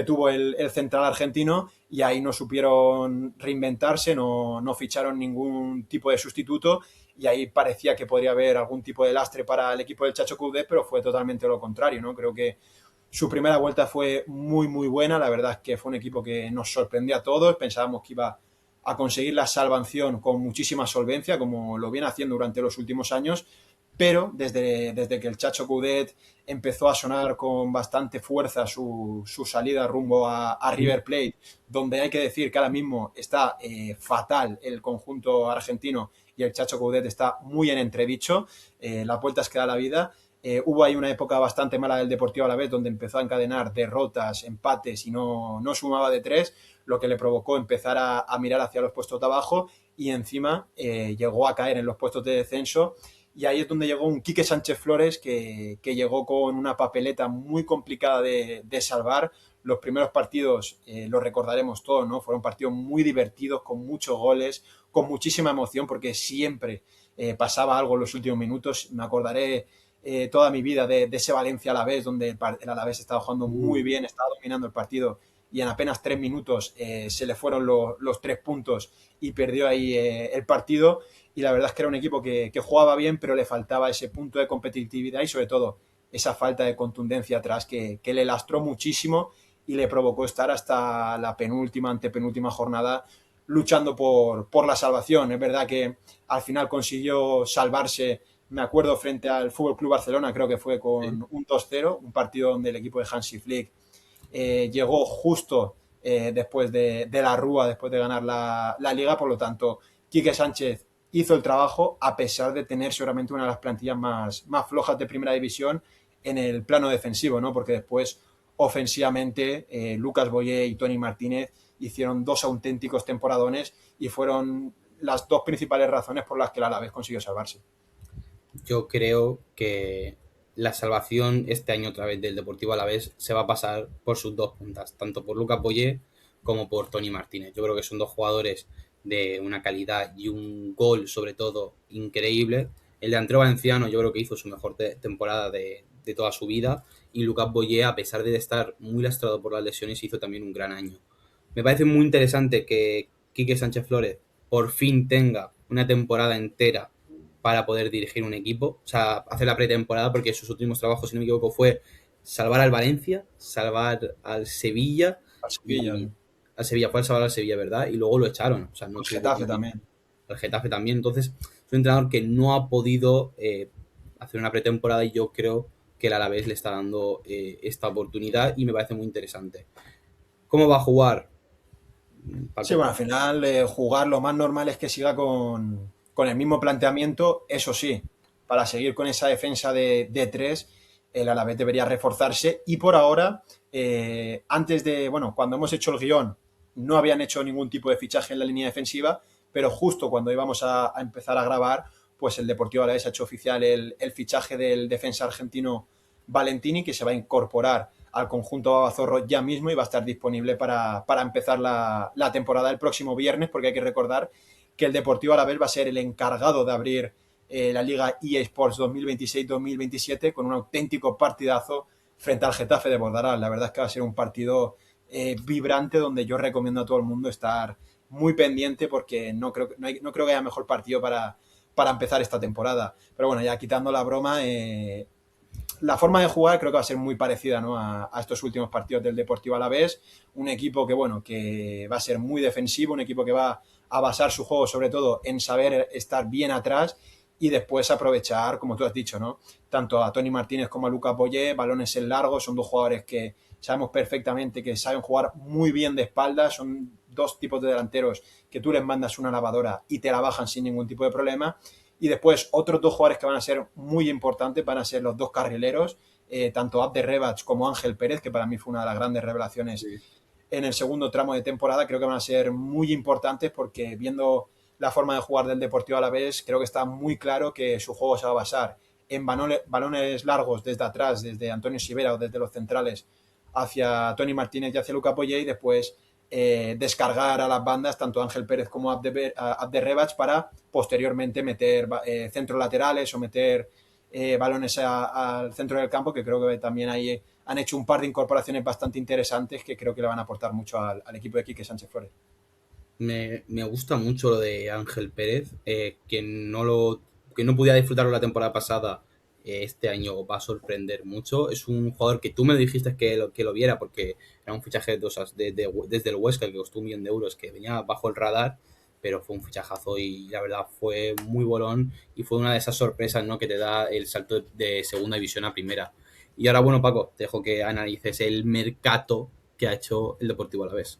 tuvo el central argentino, y ahí no supieron reinventarse, no ficharon ningún tipo de sustituto, y ahí parecía que podría haber algún tipo de lastre para el equipo del Chacho Coudet, pero fue totalmente lo contrario, ¿no? Creo que su primera vuelta fue muy, muy buena. La verdad es que fue un equipo que nos sorprendió a todos. Pensábamos que iba a conseguir la salvación con muchísima solvencia, como lo viene haciendo durante los últimos años, pero desde que el Chacho Coudet empezó a sonar con bastante fuerza su salida rumbo a River Plate, donde hay que decir que ahora mismo está fatal el conjunto argentino y el Chacho Coudet está muy en entredicho, las vueltas que da la vida. Hubo ahí una época bastante mala del Deportivo Alavés donde empezó a encadenar derrotas, empates y no sumaba de tres, lo que le provocó empezar a mirar hacia los puestos de abajo, y encima llegó a caer en los puestos de descenso. Y ahí es donde llegó un Quique Sánchez Flores que llegó con una papeleta muy complicada de salvar. Los primeros partidos, los recordaremos todos, ¿no? Fueron partidos muy divertidos, con muchos goles, con muchísima emoción, porque siempre pasaba algo en los últimos minutos. Me acordaré toda mi vida de ese Valencia Alavés, donde el Alavés estaba jugando muy bien, estaba dominando el partido, y en apenas 3 minutos se le fueron los 3 puntos y perdió ahí el partido. Y la verdad es que era un equipo que jugaba bien, pero le faltaba ese punto de competitividad y sobre todo esa falta de contundencia atrás que le lastró muchísimo y le provocó estar hasta la penúltima, antepenúltima jornada luchando por la salvación. Es verdad que al final consiguió salvarse, me acuerdo, frente al Fútbol Club Barcelona, creo que fue con un 2-0, un partido donde el equipo de Hansi Flick llegó justo después de la Rúa, después de ganar la Liga. Por lo tanto, Quique Sánchez hizo el trabajo a pesar de tener seguramente una de las plantillas más flojas de primera división en el plano defensivo, ¿no? Porque después, ofensivamente, Lucas Boyé y Tony Martínez hicieron 2 auténticos temporadones y fueron las 2 principales razones por las que el Alavés consiguió salvarse. Yo creo que la salvación este año otra vez del Deportivo Alavés se va a pasar por sus 2 puntas, tanto por Lucas Boyé como por Tony Martínez. Yo creo que son 2 jugadores de una calidad y un gol, sobre todo, increíble. El delantero valenciano yo creo que hizo su mejor temporada de toda su vida, y Lucas Boyé, a pesar de estar muy lastrado por las lesiones, hizo también un gran año. Me parece muy interesante que Quique Sánchez Flores por fin tenga una temporada entera para poder dirigir un equipo, o sea, hacer la pretemporada, porque sus últimos trabajos, si no me equivoco, fue salvar al Valencia, salvar al Sevilla, Al Sevilla, y al Sevilla, fue a salvar al Sevilla, ¿verdad? Y luego lo echaron, o sea, no el tuvo Getafe también. al Getafe también. Entonces, es un entrenador que no ha podido hacer una pretemporada, y yo creo que el Alavés le está dando esta oportunidad y me parece muy interesante. ¿Cómo va a jugar? Sí, bueno, al final jugar lo más normal es que siga con el mismo planteamiento. Eso sí, para seguir con esa defensa de 3, el Alavés debería reforzarse. Y por ahora, cuando hemos hecho el guión, no habían hecho ningún tipo de fichaje en la línea defensiva, pero justo cuando íbamos a empezar a grabar, pues el Deportivo Alavés ha hecho oficial el fichaje del defensa argentino Valentini, que se va a incorporar al conjunto Babazorro ya mismo y va a estar disponible para empezar la temporada el próximo viernes, porque hay que recordar que el Deportivo Alavés va a ser el encargado de abrir la Liga EA Sports 2026-2027 con un auténtico partidazo frente al Getafe de Bordarás. La verdad es que va a ser un partido vibrante, donde yo recomiendo a todo el mundo estar muy pendiente, porque no creo que haya mejor partido para empezar esta temporada. Pero bueno, ya quitando la broma, la forma de jugar creo que va a ser muy parecida, ¿no?, a estos últimos partidos del Deportivo Alavés. Un equipo que va a ser muy defensivo, un equipo que va a basar su juego sobre todo en saber estar bien atrás y después aprovechar, como tú has dicho, ¿no?, tanto a Tony Martínez como a Lucas Boyé, balones en largo. Son 2 jugadores que sabemos perfectamente que saben jugar muy bien de espaldas. Son 2 tipos de delanteros que tú les mandas una lavadora y te la bajan sin ningún tipo de problema. Y después otros 2 jugadores que van a ser muy importantes van a ser los 2 carrileros, tanto Abde Rebach como Ángel Pérez, que para mí fue una de las grandes revelaciones en el segundo tramo de temporada. Creo que van a ser muy importantes, porque viendo la forma de jugar del Deportivo Alavés, creo que está muy claro que su juego se va a basar en balones largos desde atrás, desde Antonio Sivera o desde los centrales hacia Tony Martínez y hacia Luca Poyet, y después descargar a las bandas tanto Ángel Pérez como Abde Rebach para posteriormente meter centros laterales o meter balones al centro del campo, que creo que también ahí han hecho un par de incorporaciones bastante interesantes que creo que le van a aportar mucho al equipo de Quique Sánchez Flores. Me gusta mucho lo de Ángel Pérez, que no podía disfrutarlo la temporada pasada, este año va a sorprender mucho. Es un jugador que tú me dijiste que lo viera porque era un fichaje desde el Huesca, que costó 1 millón de euros, que venía bajo el radar, pero fue un fichajazo y la verdad fue muy bolón y fue una de esas sorpresas, ¿no?, que te da el salto de segunda división a primera. Y ahora, bueno, Paco, te dejo que analices el mercado que ha hecho el Deportivo Alavés.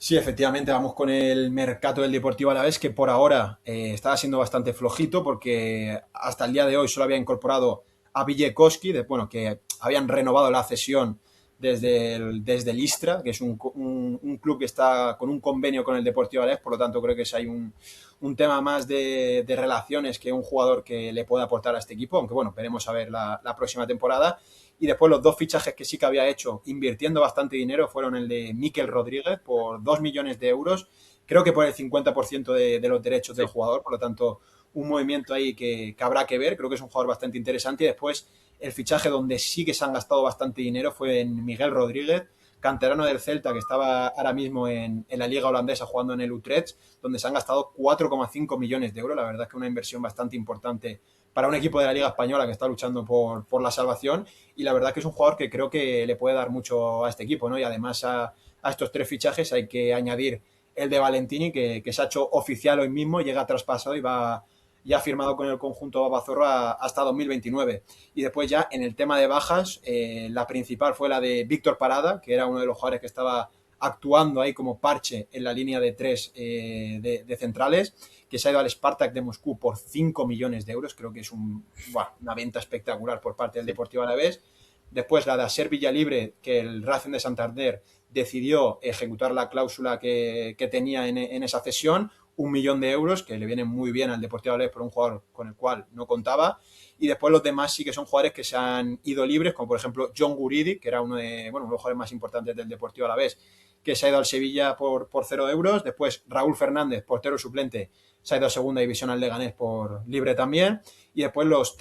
Sí, efectivamente, vamos con el mercado del Deportivo Alavés, que por ahora estaba siendo bastante flojito porque hasta el día de hoy solo había incorporado a Villekoski, bueno, que habían renovado la cesión desde el Istra, que es un club que está con un convenio con el Deportivo Alavés, por lo tanto creo que es hay un tema más de relaciones que un jugador que le pueda aportar a este equipo, aunque bueno, veremos a ver la próxima temporada. Y después los dos fichajes que sí que había hecho invirtiendo bastante dinero fueron el de Mikel Rodríguez por 2 millones de euros, creo que por el 50% de los derechos del Sí. jugador, por lo tanto un movimiento ahí que habrá que ver, creo que es un jugador bastante interesante. Y después el fichaje donde sí que se han gastado bastante dinero fue en Miguel Rodríguez, canterano del Celta, que estaba ahora mismo en la liga holandesa jugando en el Utrecht, donde se han gastado 4,5 millones de euros. La verdad es que una inversión bastante importante para un equipo de la liga española que está luchando por la salvación, y la verdad que es un jugador que creo que le puede dar mucho a este equipo, ¿no? Y además a estos tres fichajes hay que añadir el de Valentini, que se ha hecho oficial hoy mismo, llega traspasado y va ya firmado con el conjunto Babazorra hasta 2029. Y después ya en el tema de bajas, la principal fue la de Víctor Parada, que era uno de los jugadores que estaba actuando ahí como parche en la línea de tres de centrales, que se ha ido al Spartak de Moscú por 5 millones de euros. Creo que es una venta espectacular por parte del Sí. Deportivo Alavés. Después la de Aser Villalibre, que el Racing de Santander decidió ejecutar la cláusula que tenía en esa cesión, 1 millón de euros, que le vienen muy bien al Deportivo Alavés por un jugador con el cual no contaba. Y después los demás sí que son jugadores que se han ido libres, como por ejemplo John Guridi, que era uno de los jugadores más importantes del Deportivo Alavés, que se ha ido al Sevilla por 0 euros. Después Raúl Fernández, portero suplente, se ha ido a segunda división al Leganés por libre también. Y después los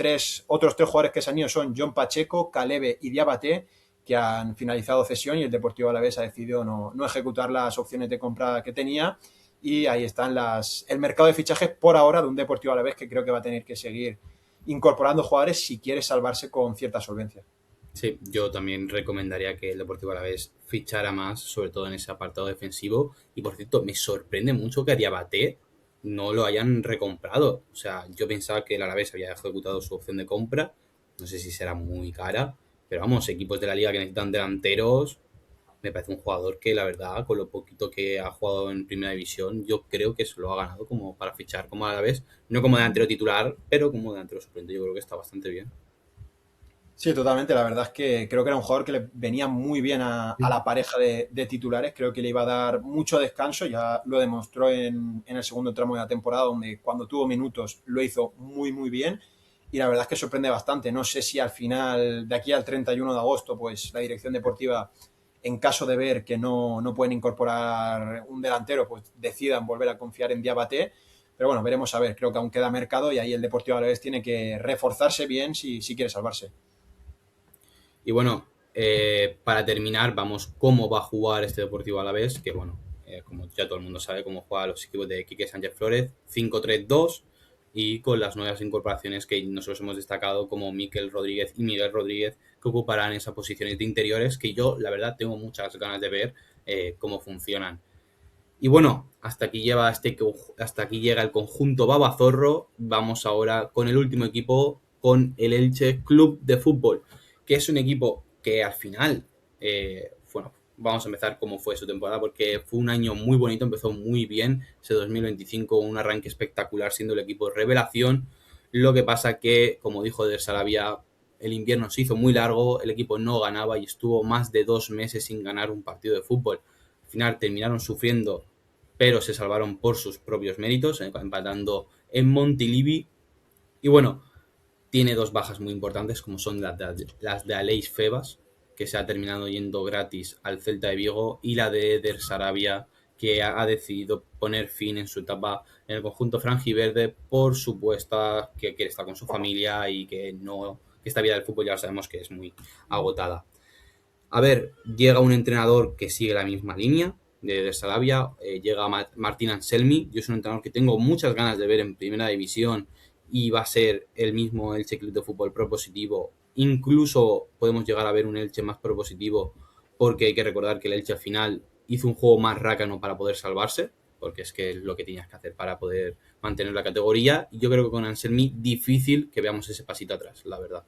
otros tres jugadores que se han ido son John Pacheco, Calebe y Diabaté, que han finalizado cesión, y el Deportivo Alavés ha decidido no ejecutar las opciones de compra que tenía. Y ahí están el mercado de fichajes por ahora de un Deportivo Alavés que creo que va a tener que seguir incorporando jugadores si quiere salvarse con cierta solvencia. Sí, yo también recomendaría que el Deportivo Alavés fichara más, sobre todo en ese apartado defensivo. Y por cierto, me sorprende mucho que a Diabaté no lo hayan recomprado. O sea, yo pensaba que el Alavés había ejecutado su opción de compra. No sé si será muy cara, pero vamos, equipos de la liga que necesitan delanteros, me parece un jugador que la verdad, con lo poquito que ha jugado en primera división, yo creo que se lo ha ganado como para fichar como Alavés. No como delantero titular, pero como delantero suplente. Yo creo que está bastante bien. Sí, totalmente. La verdad es que creo que era un jugador que le venía muy bien a la pareja de titulares. Creo que le iba a dar mucho descanso. Ya lo demostró en el segundo tramo de la temporada, donde cuando tuvo minutos lo hizo muy, muy bien. Y la verdad es que sorprende bastante. No sé si al final, de aquí al 31 de agosto, pues la dirección deportiva, en caso de ver que no pueden incorporar un delantero, pues decidan volver a confiar en Diabaté. Pero bueno, veremos a ver. Creo que aún queda mercado y ahí el Deportivo Alavés tiene que reforzarse bien si quiere salvarse. Y bueno, para terminar, vamos cómo va a jugar este Deportivo Alavés, que bueno, como ya todo el mundo sabe cómo juegan los equipos de Quique Sánchez Flores, 5-3-2, y con las nuevas incorporaciones que nosotros hemos destacado, como Mikel Rodríguez y Miguel Rodríguez, que ocuparán esas posiciones de interiores, que yo la verdad tengo muchas ganas de ver cómo funcionan. Y bueno, hasta aquí llega el conjunto Babazorro. Vamos ahora con el último equipo, con el Elche Club de Fútbol, que es un equipo que al final, bueno, vamos a empezar cómo fue su temporada, porque fue un año muy bonito, empezó muy bien ese 2025, un arranque espectacular, siendo el equipo revelación. Lo que pasa que, como dijo Der Sarabia, el invierno se hizo muy largo, el equipo no ganaba y estuvo más de 2 meses sin ganar un partido de fútbol. Al final terminaron sufriendo pero se salvaron por sus propios méritos, empatando en Montilivi. Y bueno, tiene dos bajas muy importantes, como son las de Aleix Febas, que se ha terminado yendo gratis al Celta de Vigo, y la de Eder Sarabia, que ha decidido poner fin en su etapa en el conjunto franjiverde por supuesta que quiere estar con su familia y que no que esta vida del fútbol ya sabemos que es muy agotada. A ver, llega un entrenador que sigue la misma línea de Sarabia, llega Martín Anselmi. Yo soy un entrenador que tengo muchas ganas de ver en primera división y va a ser el mismo Elche Club de Fútbol propositivo. Incluso podemos llegar a ver un Elche más propositivo porque hay que recordar que el Elche al final hizo un juego más rácano para poder salvarse, porque es que es lo que tenías que hacer para poder mantener la categoría. Y yo creo que con Anselmi difícil que veamos ese pasito atrás, la verdad.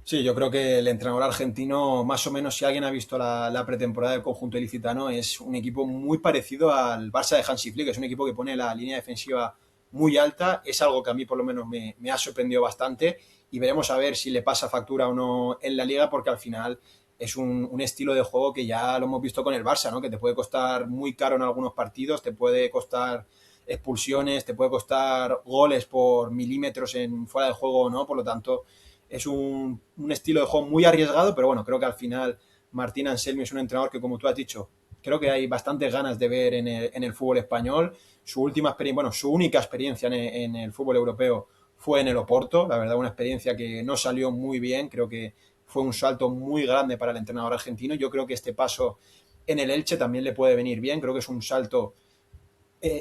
Sí, yo creo que el entrenador argentino, más o menos, si alguien ha visto la pretemporada del conjunto ilicitano, es un equipo muy parecido al Barça de Hansi Flick. Es un equipo que pone la línea defensiva muy alta. Es algo que a mí, por lo menos, me ha sorprendido bastante. Y veremos a ver si le pasa factura o no en la liga, porque al final es un estilo de juego que ya lo hemos visto con el Barça, ¿no? Que te puede costar muy caro en algunos partidos, te puede costar expulsiones, te puede costar goles por milímetros en fuera de juego o no. Por lo tanto, es un estilo de juego muy arriesgado, pero bueno, creo que al final Martín Anselmi es un entrenador que, como tú has dicho, creo que hay bastantes ganas de ver en el fútbol español. Su última experiencia, bueno, su única experiencia en el fútbol europeo fue en el Oporto, la verdad una experiencia que no salió muy bien, creo que fue un salto muy grande para el entrenador argentino. Yo creo que este paso en el Elche también le puede venir bien, creo que es un salto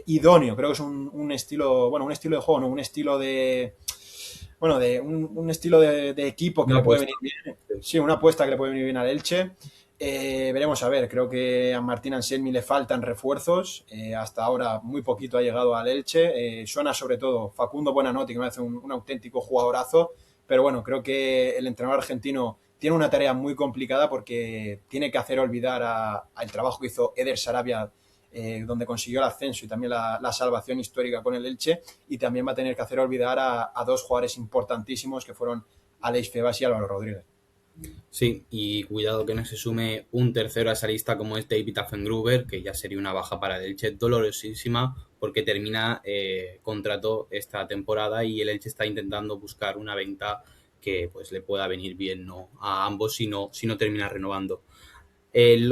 idóneo, creo que es un estilo, bueno, un estilo de juego, no, un estilo de, bueno, de un estilo de equipo que Una le puede apuesta. venir bien. Sí, una apuesta que le puede venir bien al Elche. Veremos a ver, creo que a Martín Anselmi le faltan refuerzos. Hasta ahora muy poquito ha llegado al Elche. Suena sobre todo Facundo Buenanote, que me hace un auténtico jugadorazo. Pero bueno, creo que el entrenador argentino tiene una tarea muy complicada porque tiene que hacer olvidar al trabajo que hizo Eder Sarabia, donde consiguió el ascenso y también la salvación histórica con el Elche, y también va a tener que hacer olvidar a dos jugadores importantísimos que fueron Aleix Febas y Álvaro Rodríguez. Sí, y cuidado que no se sume un tercero a esa lista como es David Affengruber, que ya sería una baja para el Elche dolorosísima porque termina contrato esta temporada y el Elche está intentando buscar una venta que pues le pueda venir bien, ¿no?, a ambos si no termina renovando.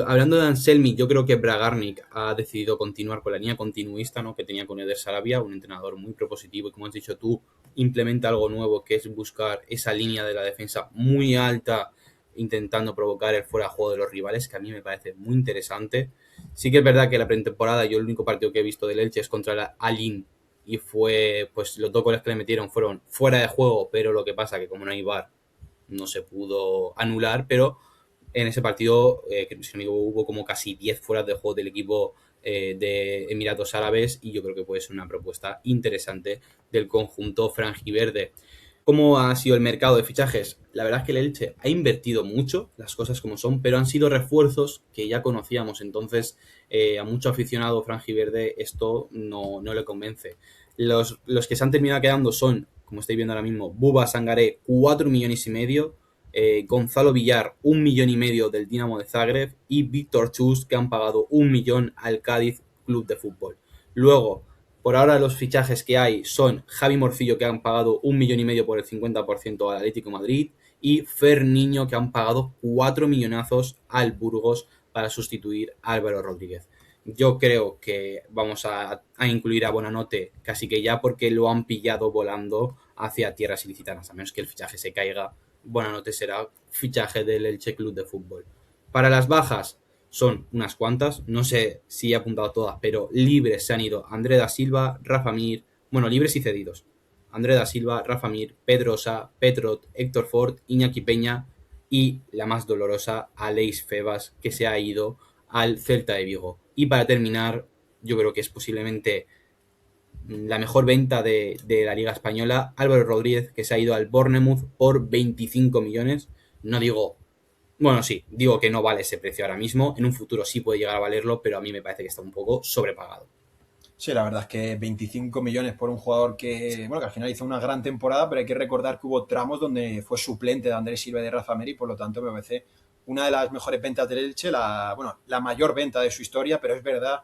Hablando de Anselmi, yo creo que Bragarnik ha decidido continuar con la línea continuista, ¿no?, que tenía con Eder Sarabia, un entrenador muy propositivo y, como has dicho tú, implementa algo nuevo que es buscar esa línea de la defensa muy alta, intentando provocar el fuera de juego de los rivales, que a mí me parece muy interesante. Sí que es verdad que la pretemporada, yo el único partido que he visto del Elche es contra el Alin y fue, pues los dos goles que le metieron fueron fuera de juego, pero lo que pasa que como no hay VAR no se pudo anular, pero en ese partido, si no hubo como casi 10 fueras de juego del equipo de Emiratos Árabes y yo creo que puede ser una propuesta interesante del conjunto franjiverde. ¿Cómo ha sido el mercado de fichajes? La verdad es que el Elche ha invertido mucho, las cosas como son, pero han sido refuerzos que ya conocíamos, entonces a mucho aficionado franjiverde esto no le convence. Los que se han terminado quedando son, como estáis viendo ahora mismo, Buba Sangaré, 4 millones y medio, Gonzalo Villar, 1,5 millones del Dinamo de Zagreb y Víctor Chus, que han pagado 1 millón al Cádiz Club de Fútbol. Luego, por ahora los fichajes que hay son Javi Morcillo, que han pagado 1,5 millones por el 50% al Atlético de Madrid, y Fer Niño, que han pagado 4 millonazos al Burgos para sustituir a Álvaro Rodríguez. Yo creo que vamos a incluir a Buenanote casi que ya porque lo han pillado volando hacia tierras ilicitanas, a menos que el fichaje se caiga. Buenanote será fichaje del Elche Club de Fútbol. Para las bajas son unas cuantas, no sé si he apuntado todas, pero libres se han ido André da Silva, Rafa Mir, bueno, libres y cedidos. André da Silva, Rafa Mir, Pedrosa, Petrot, Héctor Ford, Iñaki Peña y la más dolorosa, Aleix Febas, que se ha ido al Celta de Vigo. Y para terminar, yo creo que es posiblemente la mejor venta de la Liga Española, Álvaro Rodríguez, que se ha ido al Bournemouth por 25 millones. No digo, bueno, sí, digo que no vale ese precio ahora mismo. En un futuro sí puede llegar a valerlo, pero a mí me parece que está un poco sobrepagado. Sí, la verdad es que 25 millones por un jugador que, bueno, que al final hizo una gran temporada, pero hay que recordar que hubo tramos donde fue suplente de Andrés Silva y de Rafa Meri, por lo tanto me parece una de las mejores ventas del Elche, bueno, la mayor venta de su historia, pero es verdad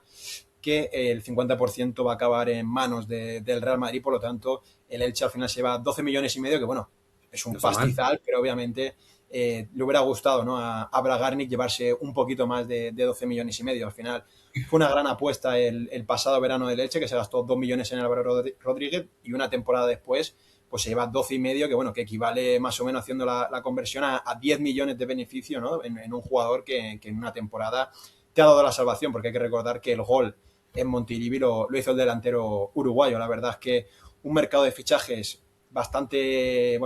que el 50% va a acabar en manos del Real Madrid, por lo tanto el Elche al final se lleva 12 millones y medio, que bueno, es No un está mal. pastizal, pero obviamente le hubiera gustado, ¿no?, a Bragarnik llevarse un poquito más de 12 millones y medio. Al final fue una gran apuesta el pasado verano del Elche, que se gastó 2 millones en Álvaro Rodríguez, y una temporada después pues se lleva 12 y medio, que bueno, que equivale más o menos, haciendo la conversión, a 10 millones de beneficio, ¿no?, en un jugador que en una temporada te ha dado la salvación, porque hay que recordar que el gol en Montilivi lo hizo el delantero uruguayo. La verdad es que un mercado de fichajes bastante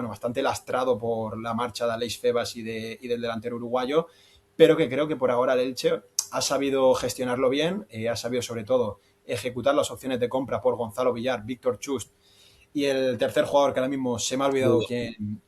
lastrado por la marcha de Aleix Febas y del delantero uruguayo, pero que creo que por ahora el Elche ha sabido gestionarlo bien, ha sabido sobre todo ejecutar las opciones de compra por Gonzalo Villar, Víctor Chust y el tercer jugador, que ahora mismo se me ha olvidado Buba. quién,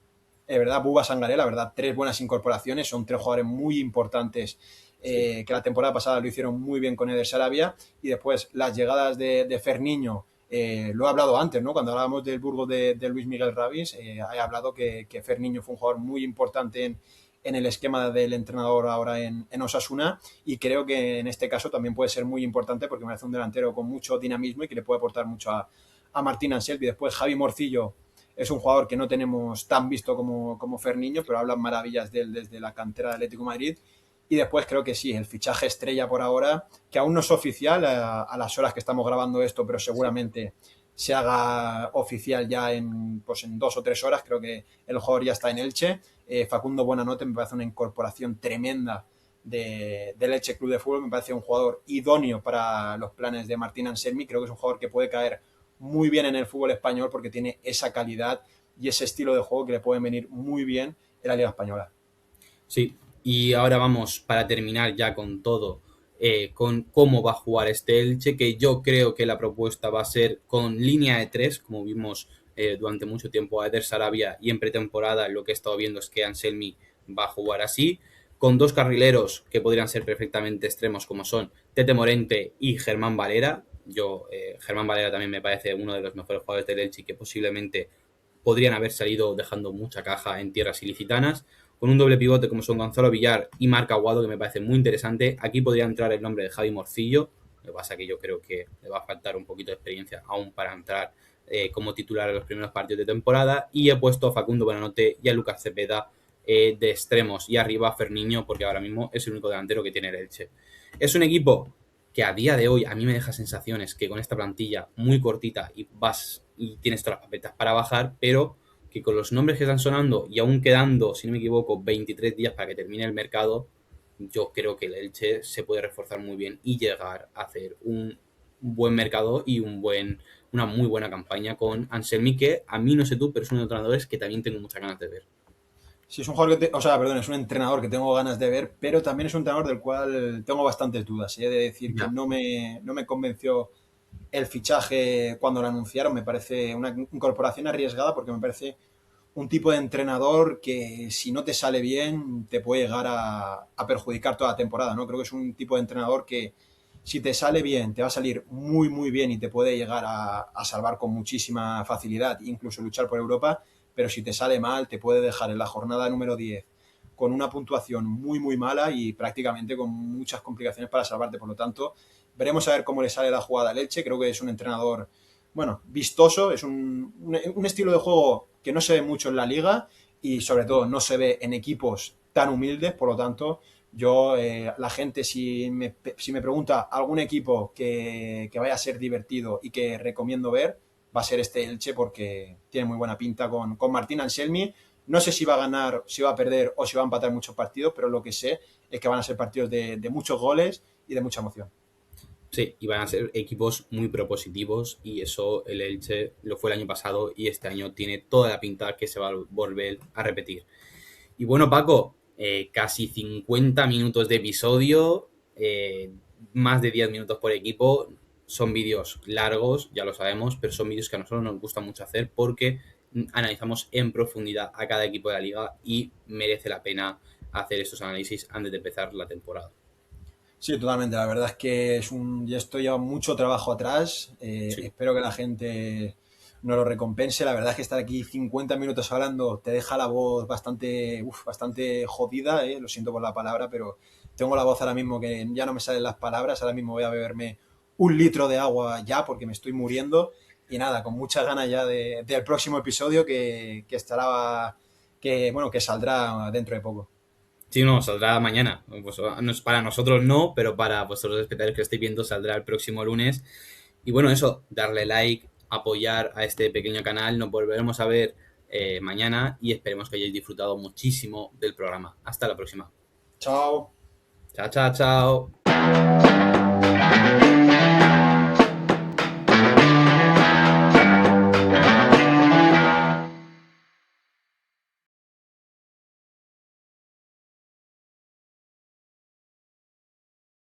es verdad, Buba Sangaré. La verdad, tres buenas incorporaciones, son tres jugadores muy importantes, Sí. que la temporada pasada lo hicieron muy bien con Eder Sarabia. Y después las llegadas de Ferniño, lo he hablado antes, ¿no?, cuando hablábamos del Burgos de Luis Miguel Rabis, he hablado que Ferniño fue un jugador muy importante en el esquema del entrenador ahora en Osasuna, y creo que en este caso también puede ser muy importante, porque me parece un delantero con mucho dinamismo y que le puede aportar mucho a Martín Anselmi. Después Javi Morcillo es un jugador que no tenemos tan visto como Ferniño, pero hablan maravillas de él desde la cantera de Atlético de Madrid. Y después creo que sí, el fichaje estrella por ahora, que aún no es oficial a las horas que estamos grabando esto, pero Sí. seguramente se haga oficial ya en 2 o 3 horas. Creo que el jugador ya está en Elche. Facundo Buenanote me parece una incorporación tremenda del Elche Club de Fútbol. Me parece un jugador idóneo para los planes de Martín Anselmi. Creo que es un jugador que puede caer muy bien en el fútbol español, porque tiene esa calidad y ese estilo de juego que le pueden venir muy bien en la Liga Española. Sí, y ahora vamos, para terminar ya con todo, con cómo va a jugar este Elche, que yo creo que la propuesta va a ser con línea de tres, como vimos durante mucho tiempo a Eder Sarabia, y en pretemporada lo que he estado viendo es que Anselmi va a jugar así, con dos carrileros que podrían ser perfectamente extremos, como son Tete Morente y Germán Valera. Germán Valera también me parece uno de los mejores jugadores del Elche, que posiblemente podrían haber salido dejando mucha caja en tierras ilicitanas, con un doble pivote como son Gonzalo Villar y Marc Aguado, que me parece muy interesante. Aquí podría entrar el nombre de Javi Morcillo, lo que pasa que yo creo que le va a faltar un poquito de experiencia aún para entrar como titular en los primeros partidos de temporada, y he puesto a Facundo Buenanote y a Lucas Cepeda de extremos, y arriba a Ferniño, porque ahora mismo es el único delantero que tiene el Elche. Es un equipo que a día de hoy a mí me deja sensaciones que con esta plantilla muy cortita y vas y tienes todas las papetas para bajar, pero que con los nombres que están sonando y aún quedando, si no me equivoco, 23 días para que termine el mercado, yo creo que el Elche se puede reforzar muy bien y llegar a hacer un buen mercado y una muy buena campaña con Anselmi, que a mí no sé tú, pero es uno de los entrenadores que también tengo muchas ganas de ver. Sí, es un jugador o sea, perdón, es un entrenador que tengo ganas de ver, pero también es un entrenador del cual tengo bastantes dudas. He de decir que Ya. no me convenció el fichaje cuando lo anunciaron. Me parece una incorporación arriesgada, porque me parece un tipo de entrenador que, si no te sale bien, te puede llegar a perjudicar toda la temporada, ¿no? Creo que es un tipo de entrenador que, si te sale bien, te va a salir muy, muy bien y te puede llegar a salvar con muchísima facilidad, incluso luchar por Europa. Pero si te sale mal, te puede dejar en la jornada número 10 con una puntuación muy, muy mala y prácticamente con muchas complicaciones para salvarte. Por lo tanto, veremos a ver cómo le sale la jugada a Leche. Creo que es un entrenador, bueno, vistoso, es un estilo de juego que no se ve mucho en la liga, y sobre todo no se ve en equipos tan humildes. Por lo tanto, yo, la gente, si me pregunta algún equipo que vaya a ser divertido y que recomiendo ver, va a ser este Elche, porque tiene muy buena pinta con Martín Anselmi. No sé si va a ganar, si va a perder o si va a empatar muchos partidos, pero lo que sé es que van a ser partidos de muchos goles y de mucha emoción. Sí, y van a ser equipos muy propositivos, y eso el Elche lo fue el año pasado y este año tiene toda la pinta que se va a volver a repetir. Y bueno, Paco, casi 50 minutos de episodio, más de 10 minutos por equipo. Son vídeos largos, ya lo sabemos, pero son vídeos que a nosotros nos gusta mucho hacer porque analizamos en profundidad a cada equipo de la liga y merece la pena hacer estos análisis antes de empezar la temporada. Sí, totalmente. La verdad es que ya esto lleva mucho trabajo atrás. Sí, Espero que la gente nos lo recompense. La verdad es que estar aquí 50 minutos hablando te deja la voz bastante jodida. Lo siento por la palabra, pero tengo la voz ahora mismo que ya no me salen las palabras. Ahora mismo voy a beberme un litro de agua ya porque me estoy muriendo. Y nada, con muchas ganas ya del próximo episodio que estará, bueno, que saldrá dentro de poco. Sí, no, saldrá mañana. Pues, para nosotros no, pero para vosotros espectadores que estéis viendo saldrá el próximo lunes. Y bueno, eso, darle like, apoyar a este pequeño canal. Nos volveremos a ver mañana y esperemos que hayáis disfrutado muchísimo del programa. Hasta la próxima. Chao. Chao, chao, chao.